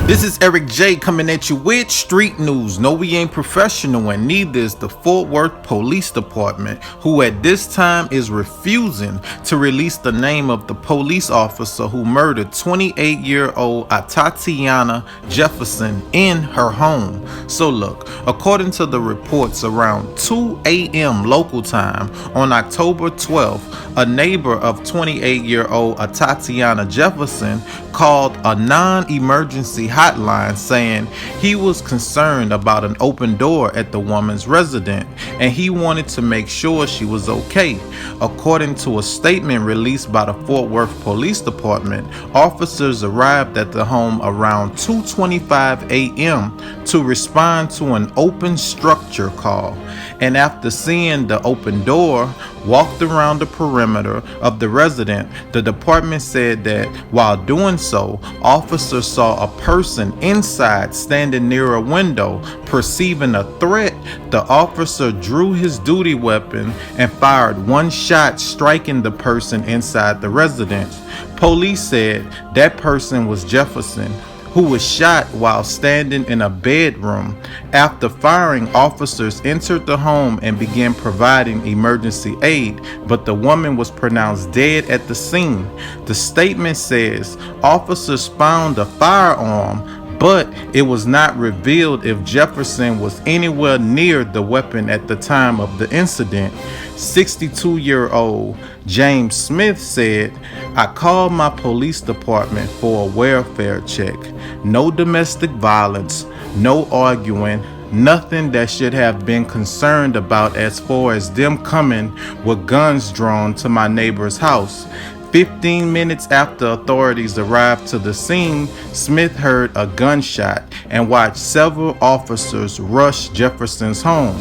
This is Eric J coming at you with street news. No, we ain't professional, and neither is the Fort Worth Police Department, who at this time is refusing to release the name of the police officer who murdered 28-year-old Atatiana Jefferson in her home. So look, according to the reports, around 2 a.m. local time on October 12th, a neighbor of 28-year-old Atatiana Jefferson called a non-emergency hotline saying he was concerned about an open door at the woman's residence and he wanted to make sure she was okay. According to a statement released by the Fort Worth Police Department, officers arrived at the home around 2:25 a.m. to respond to an open structure call, and after seeing the open door, walked around the perimeter of the residence. The department said that while doing so, officers saw a person inside standing near a window. Perceiving a threat, the officer drew his duty weapon and fired one shot, striking the person inside the residence. Police said that person was Jefferson, who was shot while standing in a bedroom. After firing, officers entered the home and began providing emergency aid, but the woman was pronounced dead at the scene. The statement says officers found a firearm, but it was not revealed if Jefferson was anywhere near the weapon at the time of the incident. 62-year-old James Smith said, "I called my police department for a welfare check. No domestic violence, no arguing, nothing that should have been concerned about as far as them coming with guns drawn to my neighbor's house." 15 minutes after authorities arrived to the scene, Smith heard a gunshot and watched several officers rush Jefferson's home.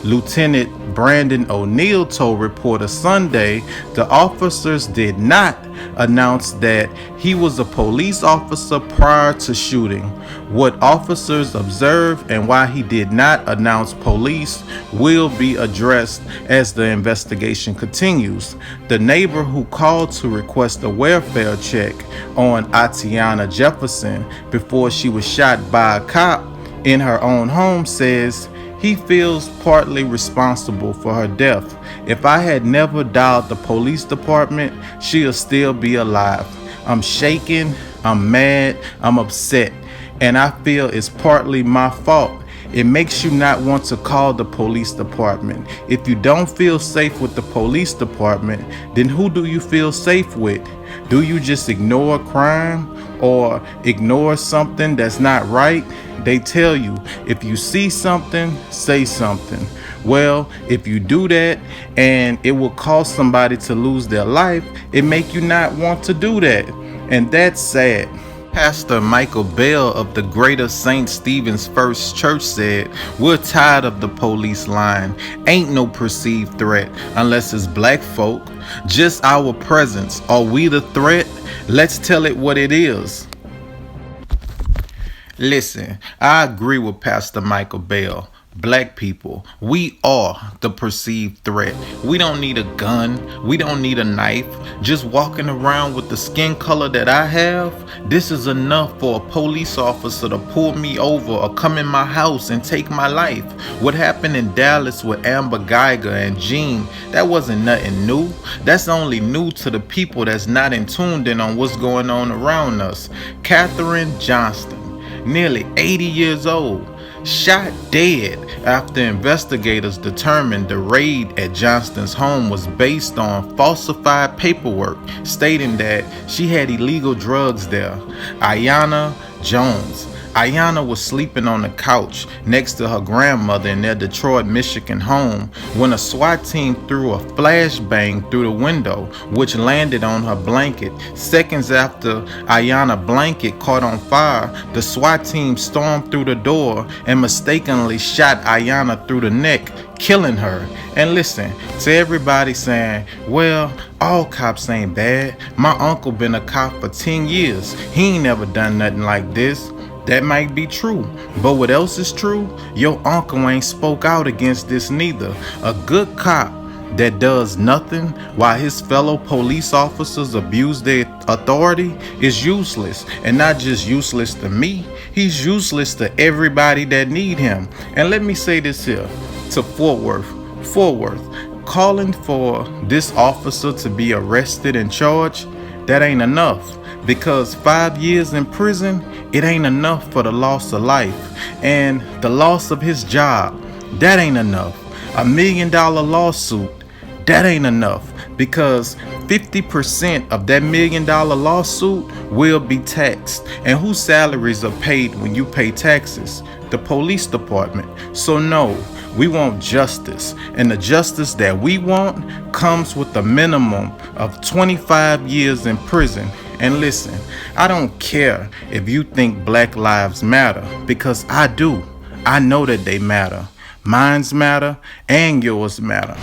Lieutenant Brandon O'Neill told reporters Sunday the officers did not announce that he was a police officer prior to shooting. What officers observed and why he did not announce police will be addressed as the investigation continues. The neighbor who called to request a welfare check on Atatiana Jefferson before she was shot by a cop in her own home says he feels partly responsible for her death. "If I had never dialed the police department, she'll still be alive. I'm shaken, I'm mad, I'm upset, and I feel it's partly my fault. It makes you not want to call the police department. If you don't feel safe with the police department, then who do you feel safe with? Do you just ignore crime or ignore something that's not right? They tell you, if you see something, say something. Well, if you do that and it will cause somebody to lose their life, it make you not want to do that. And that's sad." Pastor Michael Bell of the Greater St. Stephen's First Church said, "We're tired of the police line. Ain't no perceived threat unless it's black folk. Just our presence. Are we the threat? Let's tell it what it is." Listen, I agree with Pastor Michael Bell. Black people, we are the perceived threat. We don't need a gun. We don't need a knife. Just walking around with the skin color that I have, this is enough for a police officer to pull me over or come in my house and take my life. What happened in Dallas with Amber Geiger and Jean, that wasn't nothing new. That's only new to the people that's not in tuned in on what's going on around us. Katherine Johnston, nearly 80 years old, shot dead after investigators determined the raid at Johnston's home was based on falsified paperwork stating that she had illegal drugs there. Ayanna Jones. Ayanna was sleeping on the couch next to her grandmother in their Detroit, Michigan home when a SWAT team threw a flashbang through the window, which landed on her blanket. Seconds after Ayanna's blanket caught on fire, the SWAT team stormed through the door and mistakenly shot Ayanna through the neck, killing her. And listen, to everybody saying, well, all cops ain't bad. My uncle been a cop for 10 years. He ain't never done nothing like this. That might be true, but what else is true? Your uncle ain't spoke out against this neither. A good cop that does nothing while his fellow police officers abuse their authority is useless. And not just useless to me, he's useless to everybody that need him. And let me say this here to Fort Worth, calling for this officer to be arrested and charged, that ain't enough. Because 5 years in prison, it ain't enough for the loss of life. And the loss of his job, that ain't enough. $1 million lawsuit, that ain't enough, because 50% of that $1 million lawsuit will be taxed. And whose salaries are paid when you pay taxes? The police department. So no, we want justice. And the justice that we want comes with a minimum of 25 years in prison. And listen, I don't care if you think Black lives matter, because I do. I know that they matter. Mine's matter and yours matter.